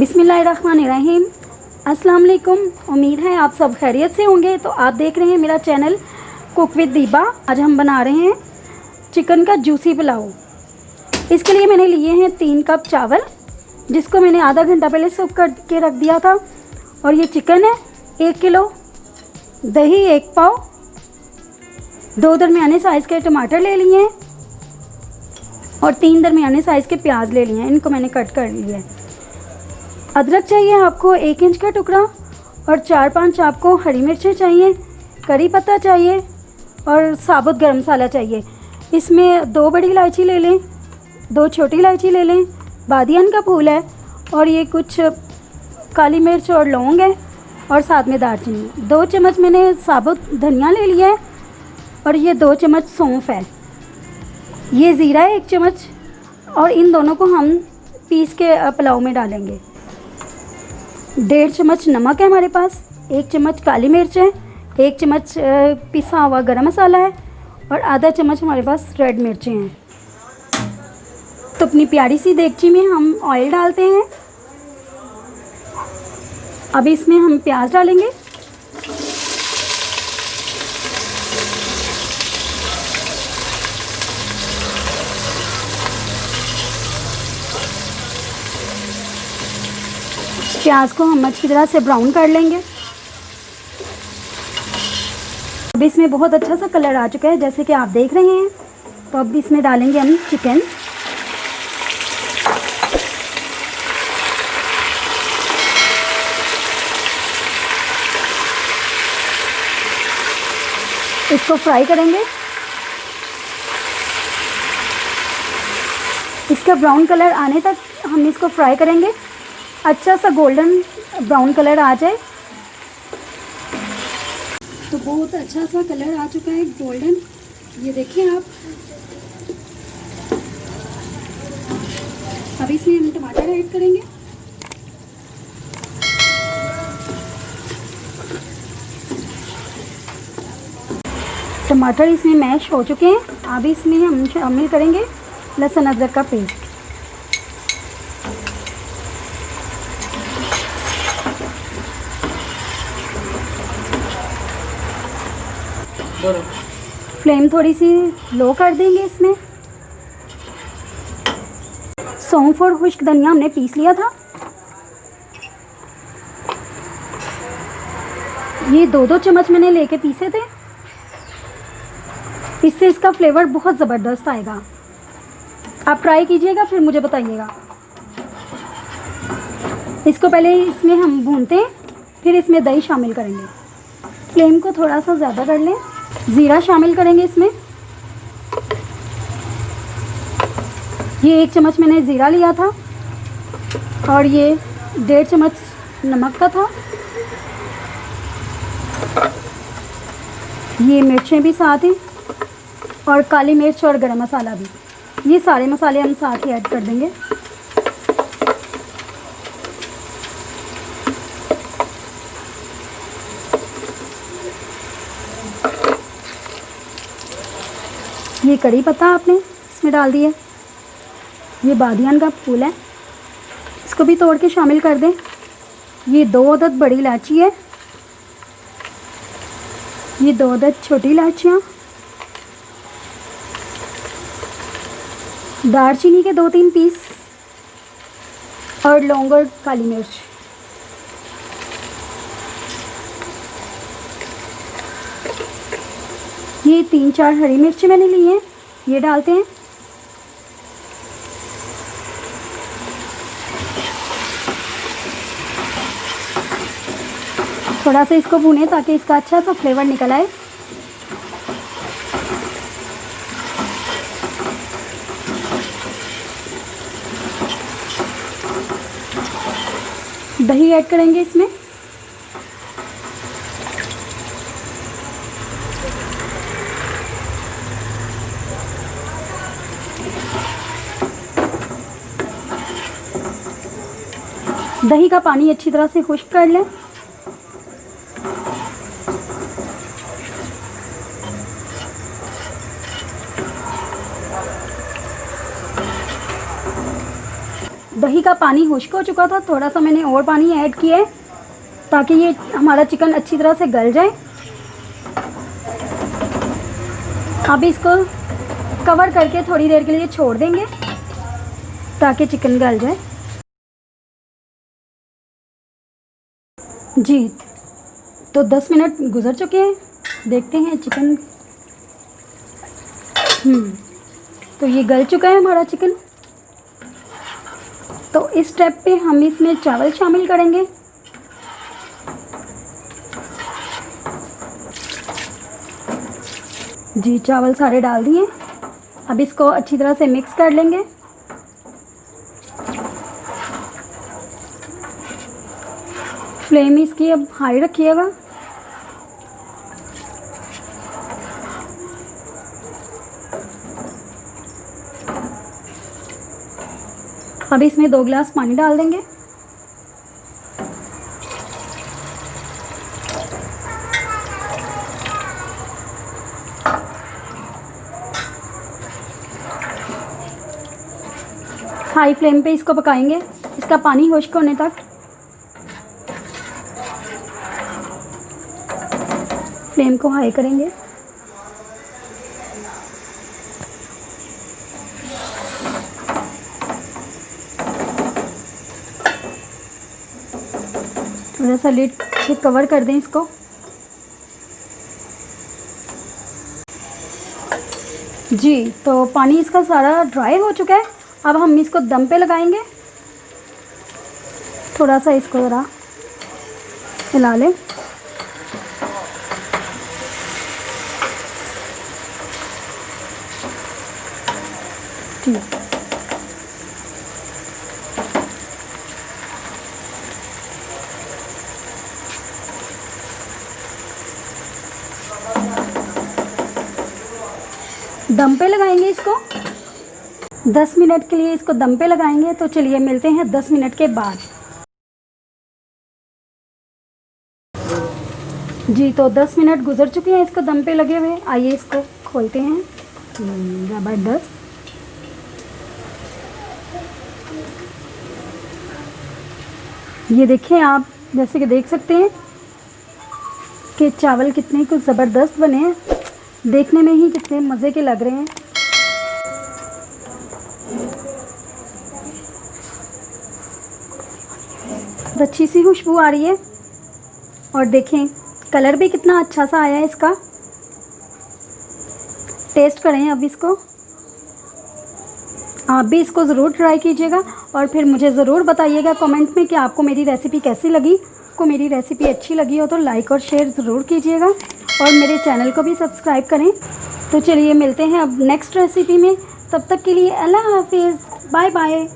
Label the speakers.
Speaker 1: बिस्मिल्लाहिर्रहमानिर्रहीम। अस्सलाम वालेकुम। उम्मीद है आप सब खैरियत से होंगे। तो आप देख रहे हैं मेरा चैनल कुक विद दीबा। आज हम बना रहे हैं चिकन का जूसी पुलाव। इसके लिए मैंने लिए हैं 3 कप चावल, जिसको मैंने आधा घंटा पहले सोक करके रख दिया था। और ये चिकन है 1 किलो, दही 1 पाव, 2 दरमियाने साइज़ के टमाटर ले लिए हैं और 3 दरमियाने साइज़ के प्याज ले लिए हैं। इनको मैंने कट कर लिया है। अदरक चाहिए आपको 1 इंच का टुकड़ा और 4-5 आपको हरी मिर्चें चाहिए, करी पत्ता चाहिए और साबुत गरम मसाला चाहिए। इसमें 2 बड़ी इलायची ले लें, 2 छोटी इलायची ले लें, बादियान का फूल है और ये कुछ काली मिर्च और लौंग है और साथ में दालचीनी। 2 चम्मच मैंने साबुत धनिया ले लिया है और ये 2 चम्मच सौंफ है। ये ज़ीरा है 1 चम्मच और इन दोनों को हम पीस के पुलाव में डालेंगे। 1.5 चम्मच नमक है हमारे पास, 1 चम्मच काली मिर्च है, 1 चम्मच पिसा हुआ गरम मसाला है और आधा चम्मच हमारे पास रेड मिर्चें हैं। तो अपनी प्यारी सी देगची में हम ऑयल डालते हैं। अब इसमें हम प्याज डालेंगे। प्याज को हम अच्छी तरह से ब्राउन कर लेंगे। अब इसमें बहुत अच्छा सा कलर आ चुका है, जैसे कि आप देख रहे हैं। तो अब इसमें डालेंगे हम चिकन। इसको फ्राई करेंगे। इसका ब्राउन कलर आने तक हम इसको फ्राई करेंगे। अच्छा सा गोल्डन ब्राउन कलर आ जाए। तो बहुत अच्छा सा कलर आ चुका है गोल्डन, ये देखें आप। अब इसमें हम टमाटर ऐड करेंगे। टमाटर इसमें मैश हो चुके हैं। अब इसमें हम शामिल करेंगे लहसुन अदरक का पेस्ट। फ्लेम थोड़ी सी लो कर देंगे। इसमें सौंफ और खुश्क धनिया हमने पीस लिया था। ये 2-2 चम्मच मैंने लेके पीसे थे। इससे इसका फ्लेवर बहुत ज़बरदस्त आएगा। आप ट्राई कीजिएगा, फिर मुझे बताइएगा। इसको पहले इसमें हम भूनते हैं, फिर इसमें दही शामिल करेंगे। फ्लेम को थोड़ा सा ज़्यादा कर लें। ज़ीरा शामिल करेंगे इसमें। ये 1 चम्मच मैंने ज़ीरा लिया था और ये 1.5 चम्मच नमक का था। ये मिर्चें भी साथ हैं और काली मिर्च और गरम मसाला भी। ये सारे मसाले हम साथ ही ऐड कर देंगे। ये करी पत्ता आपने इसमें डाल दिया। ये बादियान का फूल है, इसको भी तोड़ के शामिल कर दें। ये 2 अदद बड़ी इलायची है, ये 2 अदद छोटी इलायचियाँ, दालचीनी के 2-3 पीस और लौंग और काली मिर्च। ये 3-4 हरी मिर्ची मैंने ली हैं, ये डालते हैं। थोड़ा सा इसको भूनें ताकि इसका अच्छा सा फ्लेवर निकल आए। दही ऐड करेंगे इसमें। दही का पानी अच्छी तरह से खुश्क कर लें। दही का पानी खुश्क हो चुका था, थोड़ा सा मैंने और पानी ऐड किया है ताकि ये हमारा चिकन अच्छी तरह से गल जाए। अब इसको कवर करके थोड़ी देर के लिए छोड़ देंगे ताकि चिकन गल जाए। जी, तो 10 मिनट गुजर चुके हैं, देखते हैं चिकन। तो ये गल चुका है हमारा चिकन। तो इस स्टेप पे हम इसमें चावल शामिल करेंगे। जी, चावल सारे डाल दिए। अब इसको अच्छी तरह से मिक्स कर लेंगे। फ्लेम इसकी अब हाई रखिएगा। अब इसमें 2 गिलास पानी डाल देंगे। हाई फ्लेम पे इसको पकाएंगे इसका पानी खुश्क होने तक। फ्लेम को हाई करेंगे। थोड़ा सा लिड से कवर कर दें इसको। जी, तो पानी इसका सारा ड्राई हो चुका है। अब हम इसको दम पे लगाएंगे। थोड़ा सा इसको ज़रा हिला लें। ठीक, दम पे लगाएंगे इसको 10 मिनट के लिए। इसको दम पे लगाएंगे। तो चलिए मिलते हैं 10 मिनट के बाद। जी, तो 10 मिनट गुजर चुके हैं इसको दम पे लगे हुए। आइए इसको खोलते हैं। ज़बरदस्त। ये देखिए, आप जैसे कि देख सकते हैं कि चावल कितने कुछ ज़बरदस्त बने हैं। देखने में ही कितने मज़े के लग रहे हैं। अच्छी सी खुशबू आ रही है। और देखें, कलर भी कितना अच्छा सा आया है इसका। टेस्ट करें अब इसको। आप भी इसको ज़रूर ट्राई कीजिएगा और फिर मुझे ज़रूर बताइएगा कमेंट में कि आपको मेरी रेसिपी कैसी लगी। आपको मेरी रेसिपी अच्छी लगी हो तो लाइक और शेयर ज़रूर कीजिएगा और मेरे चैनल को भी सब्सक्राइब करें। तो चलिए मिलते हैं अब नेक्स्ट रेसिपी में। तब तक के लिए अल्लाह हाफिज़, बाय बाय।